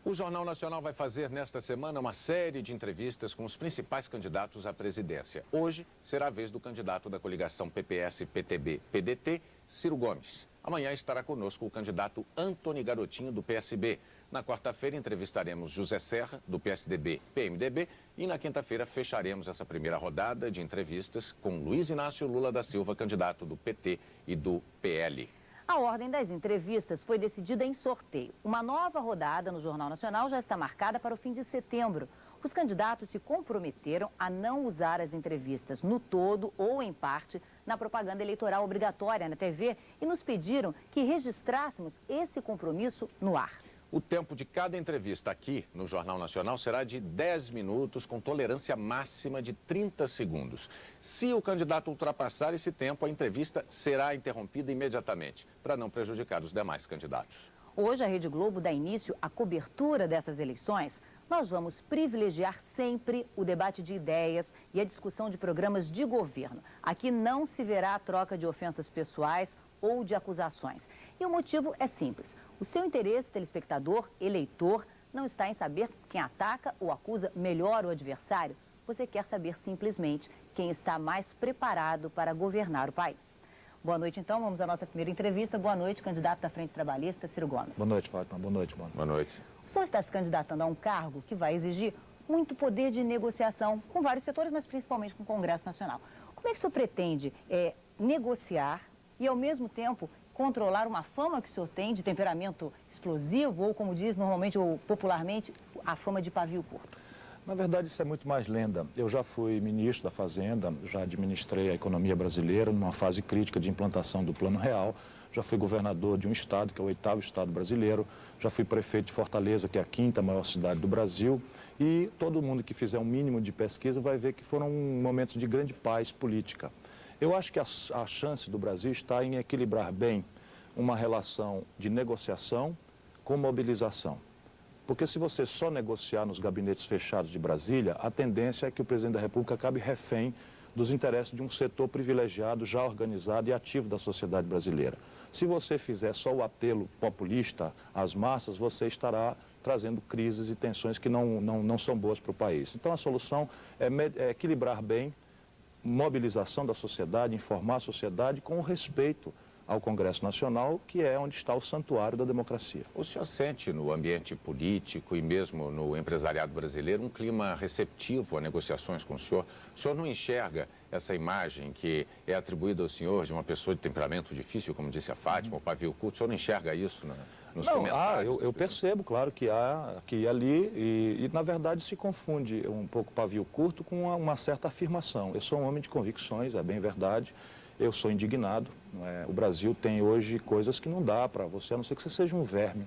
O Jornal Nacional vai fazer nesta semana uma série de entrevistas com os principais candidatos à presidência. Hoje será a vez do candidato da coligação PPS-PTB-PDT, Ciro Gomes. Amanhã estará conosco o candidato Antony Garotinho, do PSB. Na quarta-feira entrevistaremos José Serra, do PSDB-PMDB. E na quinta-feira fecharemos essa primeira rodada de entrevistas com Luiz Inácio Lula da Silva, candidato do PT e do PL. A ordem das entrevistas foi decidida em sorteio. Uma nova rodada no Jornal Nacional já está marcada para o fim de setembro. Os candidatos se comprometeram a não usar as entrevistas no todo ou em parte na propaganda eleitoral obrigatória na TV e nos pediram que registrássemos esse compromisso no ar. O tempo de cada entrevista aqui no Jornal Nacional será de 10 minutos, com tolerância máxima de 30 segundos. Se o candidato ultrapassar esse tempo, a entrevista será interrompida imediatamente, para não prejudicar os demais candidatos. Hoje a Rede Globo dá início à cobertura dessas eleições. Nós vamos privilegiar sempre o debate de ideias e a discussão de programas de governo. Aqui não se verá a troca de ofensas pessoais ou de acusações. E o motivo é simples. O seu interesse, telespectador, eleitor, não está em saber quem ataca ou acusa melhor o adversário. Você quer saber simplesmente quem está mais preparado para governar o país. Boa noite, então. Vamos à nossa primeira entrevista. Boa noite, candidato da Frente Trabalhista, Ciro Gomes. Boa noite, Fátima. Boa noite, mano. Boa noite. O senhor está se candidatando a um cargo que vai exigir muito poder de negociação com vários setores, mas principalmente com o Congresso Nacional. Como é que o senhor pretende negociar e, ao mesmo tempo, controlar uma fama que o senhor tem de temperamento explosivo ou, como diz normalmente ou popularmente, a fama de pavio curto? Na verdade, isso é muito mais lenda. Eu já fui ministro da Fazenda, já administrei a economia brasileira numa fase crítica de implantação do Plano Real, já fui governador de um estado, que é o 8º estado brasileiro, já fui prefeito de Fortaleza, que é a 5ª maior cidade do Brasil, e todo mundo que fizer um mínimo de pesquisa vai ver que foram momentos de grande paz política. Eu acho que a chance do Brasil está em equilibrar bem uma relação de negociação com mobilização. Porque se você só negociar nos gabinetes fechados de Brasília, a tendência é que o presidente da República acabe refém dos interesses de um setor privilegiado, já organizado e ativo da sociedade brasileira. Se você fizer só o apelo populista às massas, você estará trazendo crises e tensões que não são boas para o país. Então a solução é equilibrar bem mobilização da sociedade, informar a sociedade com o respeito ao Congresso Nacional, que é onde está o santuário da democracia. O senhor sente no ambiente político e mesmo no empresariado brasileiro um clima receptivo a negociações com o senhor? O senhor não enxerga essa imagem que é atribuída ao senhor de uma pessoa de temperamento difícil, como disse a Fátima, o pavio curto? O senhor não enxerga isso nos comentários? Eu percebo, claro, que há aqui e ali, e na verdade se confunde um pouco pavio curto com uma certa afirmação. Eu sou um homem de convicções, é bem verdade. Eu sou indignado. O Brasil tem hoje coisas que não dá para você, a não ser que você seja um verme,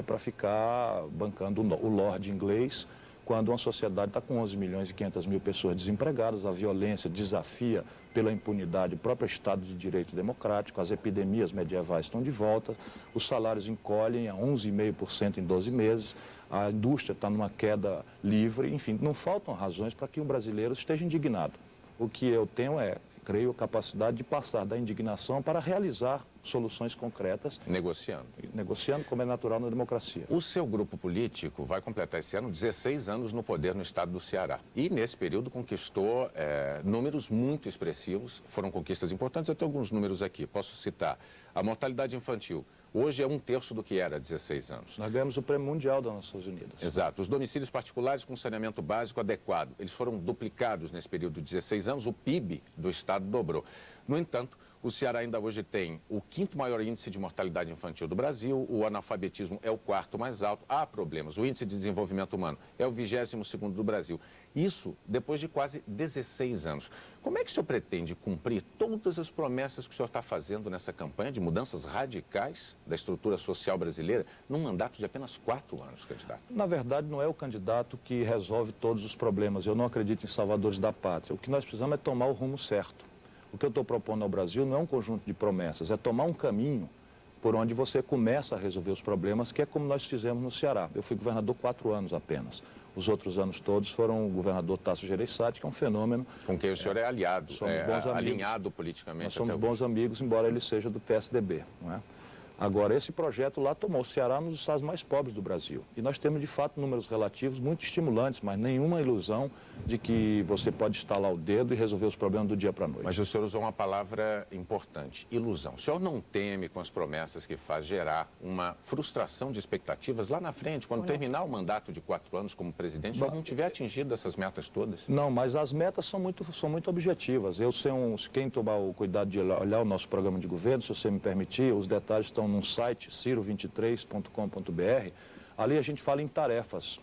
para ficar bancando o Lorde inglês, quando uma sociedade está com 11 milhões e 500 mil pessoas desempregadas, a violência desafia pela impunidade o próprio Estado de Direito Democrático, as epidemias medievais estão de volta, os salários encolhem a 11,5% em 12 meses, a indústria está numa queda livre, enfim, não faltam razões para que o brasileiro esteja indignado. O que eu tenho creio, a capacidade de passar da indignação para realizar soluções concretas. Negociando. Negociando, como é natural na democracia. O seu grupo político vai completar esse ano 16 anos no poder no estado do Ceará. E nesse período conquistou números muito expressivos, foram conquistas importantes. Eu tenho alguns números aqui, posso citar. A mortalidade infantil hoje é 1/3 do que era há 16 anos. Nós ganhamos o Prêmio Mundial das Nações Unidas. Exato. Os domicílios particulares com saneamento básico adequado, eles foram duplicados nesse período de 16 anos, o PIB do estado dobrou. No entanto, o Ceará ainda hoje tem o 5º maior índice de mortalidade infantil do Brasil, o analfabetismo é o 4º mais alto, há problemas. O índice de desenvolvimento humano é o 22º do Brasil. Isso depois de quase 16 anos. Como é que o senhor pretende cumprir todas as promessas que o senhor está fazendo nessa campanha de mudanças radicais da estrutura social brasileira num mandato de apenas 4 anos, candidato? Na verdade, não é o candidato que resolve todos os problemas. Eu não acredito em salvadores da pátria. O que nós precisamos é tomar o rumo certo. O que eu estou propondo ao Brasil não é um conjunto de promessas, é tomar um caminho por onde você começa a resolver os problemas, que é como nós fizemos no Ceará. Eu fui governador 4 anos apenas. Os outros anos todos foram o governador Tasso Gereissati, que é um fenômeno. Com quem o senhor é aliado, somos bons amigos, alinhado politicamente. Nós somos bons amigos, embora ele seja do PSDB, não é? Agora, esse projeto lá tomou o Ceará um dos estados mais pobres do Brasil. E nós temos, de fato, números relativos muito estimulantes, mas nenhuma ilusão de que você pode estalar o dedo e resolver os problemas do dia para a noite. Mas o senhor usou uma palavra importante, ilusão. O senhor não teme, com as promessas que faz, gerar uma frustração de expectativas lá na frente, quando terminar o mandato de 4 anos como presidente, o senhor não tiver atingido essas metas todas? Não, mas as metas são muito objetivas. Quem tomar o cuidado de olhar o nosso programa de governo, se você me permitir, os detalhes estão num site, ciro23.com.br. Ali a gente fala em tarefas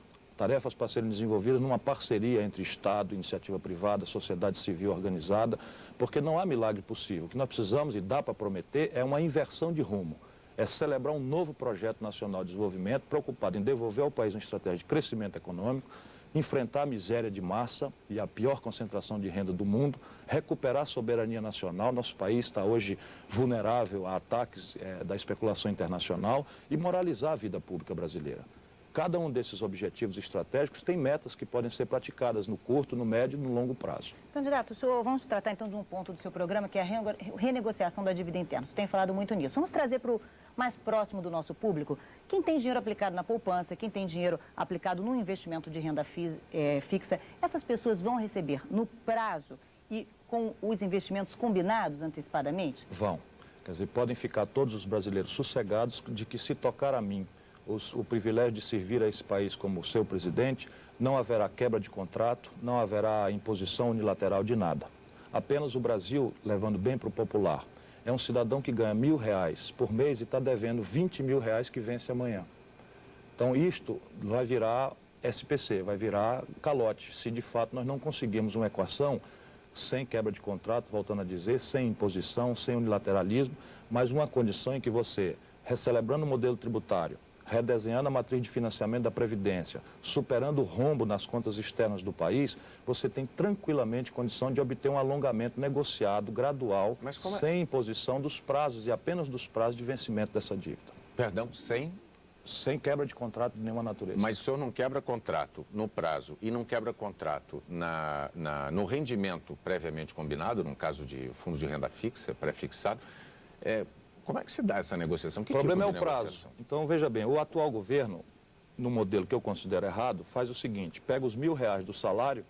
para serem desenvolvidas numa parceria entre Estado, iniciativa privada, sociedade civil organizada, porque não há milagre possível. O que nós precisamos, e dá para prometer, é uma inversão de rumo. É celebrar um novo projeto nacional de desenvolvimento preocupado em devolver ao país uma estratégia de crescimento econômico, enfrentar a miséria de massa e a pior concentração de renda do mundo, recuperar a soberania nacional. Nosso país está hoje vulnerável a ataques da especulação internacional e moralizar a vida pública brasileira. Cada um desses objetivos estratégicos tem metas que podem ser praticadas no curto, no médio e no longo prazo. Candidato, vamos tratar então de um ponto do seu programa, que é a renegociação da dívida interna. Você tem falado muito nisso. Vamos trazer para o mais próximo do nosso público quem tem dinheiro aplicado na poupança, quem tem dinheiro aplicado no investimento de renda fixa. Essas pessoas vão receber no prazo e com os investimentos combinados antecipadamente? Vão. Quer dizer, podem ficar todos os brasileiros sossegados de que, se tocar a mim o privilégio de servir a esse país como seu presidente, não haverá quebra de contrato, não haverá imposição unilateral de nada. Apenas o Brasil, levando bem para o popular, é um cidadão que ganha R$1.000 por mês e está devendo R$20.000 que vence amanhã. Então isto vai virar SPC, vai virar calote, se de fato nós não conseguirmos uma equação sem quebra de contrato, voltando a dizer, sem imposição, sem unilateralismo, mas uma condição em que você, recelebrando o modelo tributário, redesenhando a matriz de financiamento da Previdência, superando o rombo nas contas externas do país, você tem tranquilamente condição de obter um alongamento negociado, gradual, sem imposição dos prazos e apenas dos prazos de vencimento dessa dívida. Perdão, Sem quebra de contrato de nenhuma natureza. Mas o senhor não quebra contrato no prazo e não quebra contrato no rendimento previamente combinado, no caso de fundos de renda fixa, pré-fixado, como é que se dá essa negociação? O problema é o prazo. Então, veja bem, o atual governo, no modelo que eu considero errado, faz o seguinte: pega os R$1.000 do salário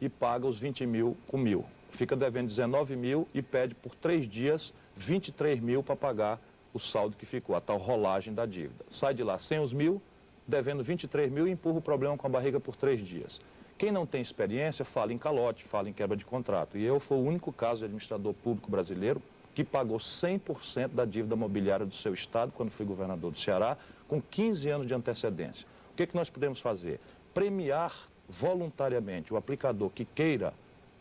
e paga os 20.000 com 1.000. Fica devendo 19.000 e pede por 3 dias 23.000 para pagar o saldo que ficou, a tal rolagem da dívida. Sai de lá sem os 1.000, devendo 23.000 e empurra o problema com a barriga por 3 dias. Quem não tem experiência fala em calote, fala em quebra de contrato. E eu fui o único caso de administrador público brasileiro que pagou 100% da dívida mobiliária do seu estado, quando fui governador do Ceará, com 15 anos de antecedência. O que nós podemos fazer? Premiar voluntariamente o aplicador que queira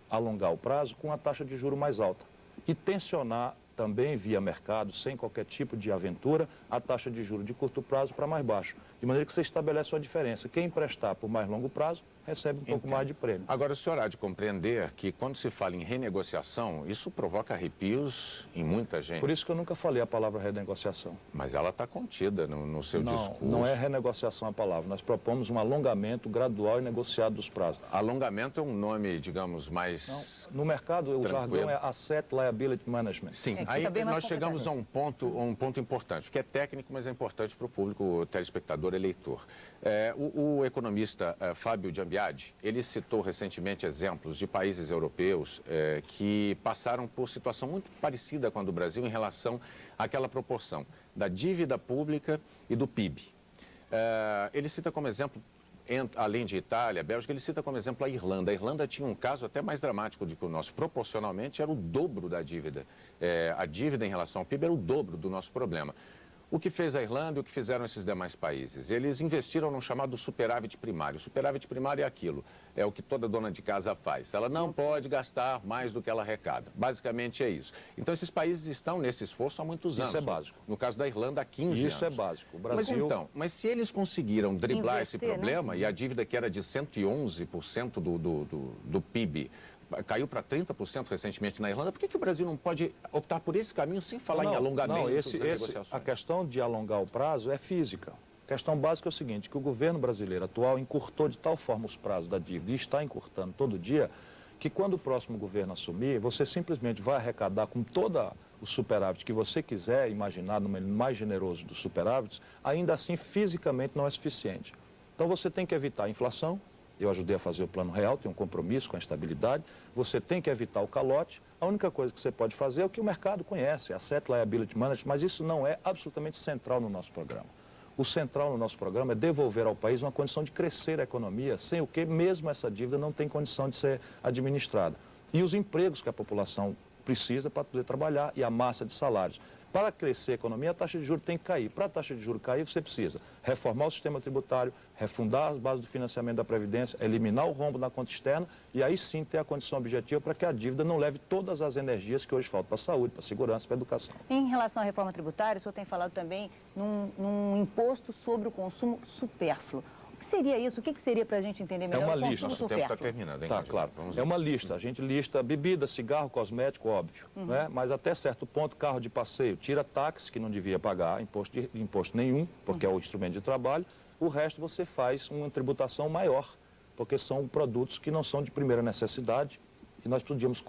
alongar o prazo com a taxa de juros mais alta e tensionar também via mercado, sem qualquer tipo de aventura, a taxa de juros de curto prazo para mais baixo. De maneira que você estabelece uma diferença. Quem emprestar por mais longo prazo recebe um pouco mais de prêmio. Agora, o senhor há de compreender que quando se fala em renegociação, isso provoca arrepios em muita gente. Por isso que eu nunca falei a palavra renegociação. Mas ela está contida no seu discurso. Não é renegociação a palavra. Nós propomos um alongamento gradual e negociado dos prazos. Alongamento é um nome, digamos, mais... No mercado, o jargão é Asset Liability Management. Sim, aí nós chegamos a um ponto importante, que é técnico, mas é importante para o público telespectador, eleitor. O economista Fábio Giambiadi, ele citou recentemente exemplos de países europeus que passaram por situação muito parecida com a do Brasil em relação àquela proporção da dívida pública e do PIB. Ele cita como exemplo, além de Itália, Bélgica, ele cita como exemplo a Irlanda. A Irlanda tinha um caso até mais dramático do que o nosso. Proporcionalmente, era o dobro da dívida. A dívida em relação ao PIB era o dobro do nosso problema. O que fez a Irlanda e o que fizeram esses demais países? Eles investiram no chamado superávit primário. O superávit primário é aquilo, é o que toda dona de casa faz. Ela não pode gastar mais do que ela arrecada. Basicamente é isso. Então, esses países estão nesse esforço há muitos anos. Isso é básico. No caso da Irlanda, há 15 anos. Isso é básico. O Brasil... Mas se eles conseguiram driblar esse problema, e a dívida que era de 111% do PIB... caiu para 30% recentemente na Irlanda. Por que o Brasil não pode optar por esse caminho sem falar em alongamento das negociações? A questão de alongar o prazo é física. A questão básica é o seguinte, que o governo brasileiro atual encurtou de tal forma os prazos da dívida e está encurtando todo dia, que quando o próximo governo assumir, você simplesmente vai arrecadar com toda o superávit que você quiser imaginar, no mais generoso dos superávites, ainda assim fisicamente não é suficiente. Então você tem que evitar a inflação. Eu ajudei a fazer o Plano Real, tenho um compromisso com a estabilidade. Você tem que evitar o calote. A única coisa que você pode fazer é o que o mercado conhece, a Asset Liability Management, mas isso não é absolutamente central no nosso programa. O central no nosso programa é devolver ao país uma condição de crescer a economia, sem o que mesmo essa dívida não tem condição de ser administrada. E os empregos que a população precisa para poder trabalhar e a massa de salários. Para crescer a economia, a taxa de juros tem que cair. Para a taxa de juros cair, você precisa reformar o sistema tributário, refundar as bases do financiamento da Previdência, eliminar o rombo na conta externa e aí sim ter a condição objetiva para que a dívida não leve todas as energias que hoje faltam para a saúde, para a segurança, para a educação. Em relação à reforma tributária, o senhor tem falado também num imposto sobre o consumo supérfluo. O que seria isso? O que seria para a gente entender melhor? É uma o lista. consumo Nosso tempo está supérfluo? terminando, hein, Tá, candidato? claro. Vamos É lá. uma lista. A gente lista bebida, cigarro, cosmético, óbvio. Né? Mas até certo ponto, carro de passeio tira táxi, que não devia pagar imposto nenhum, porque é o instrumento de trabalho. O resto você faz uma tributação maior, porque são produtos que não são de primeira necessidade. E nós podíamos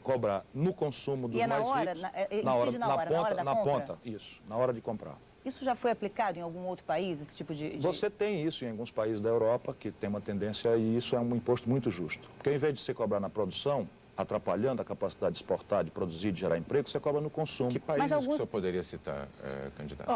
cobrar no consumo dos E é mais na hora? ricos. Na compra? Ponta, isso, na hora de comprar. Isso já foi aplicado em algum outro país, esse tipo de... Você tem isso em alguns países da Europa, que tem uma tendência, e isso é um imposto muito justo. Porque ao invés de você cobrar na produção, atrapalhando a capacidade de exportar, de produzir, de gerar emprego, você cobra no consumo. Que países alguns... que o senhor poderia citar, candidato?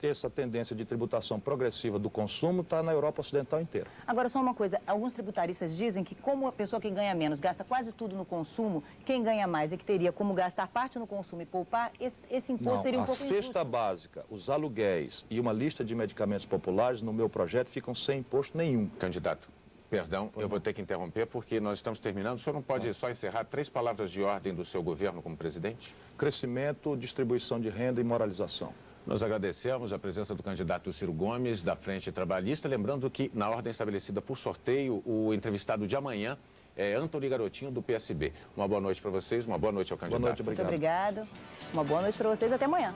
Essa tendência de tributação progressiva do consumo está na Europa Ocidental inteira. Agora, só uma coisa, alguns tributaristas dizem que como a pessoa que ganha menos gasta quase tudo no consumo, quem ganha mais é que teria como gastar parte no consumo e poupar, esse imposto seria um pouco injusto. A cesta básica, os aluguéis e uma lista de medicamentos populares no meu projeto ficam sem imposto nenhum. Candidato, perdão, eu vou ter que interromper porque nós estamos terminando. O senhor não pode só encerrar 3 palavras de ordem do seu governo como presidente? Crescimento, distribuição de renda e moralização. Nós agradecemos a presença do candidato Ciro Gomes, da Frente Trabalhista. Lembrando que, na ordem estabelecida por sorteio, o entrevistado de amanhã é Antony Garotinho, do PSB. Uma boa noite para vocês, uma boa noite ao candidato. Boa noite, obrigado. Muito obrigado. Uma boa noite para vocês, até amanhã.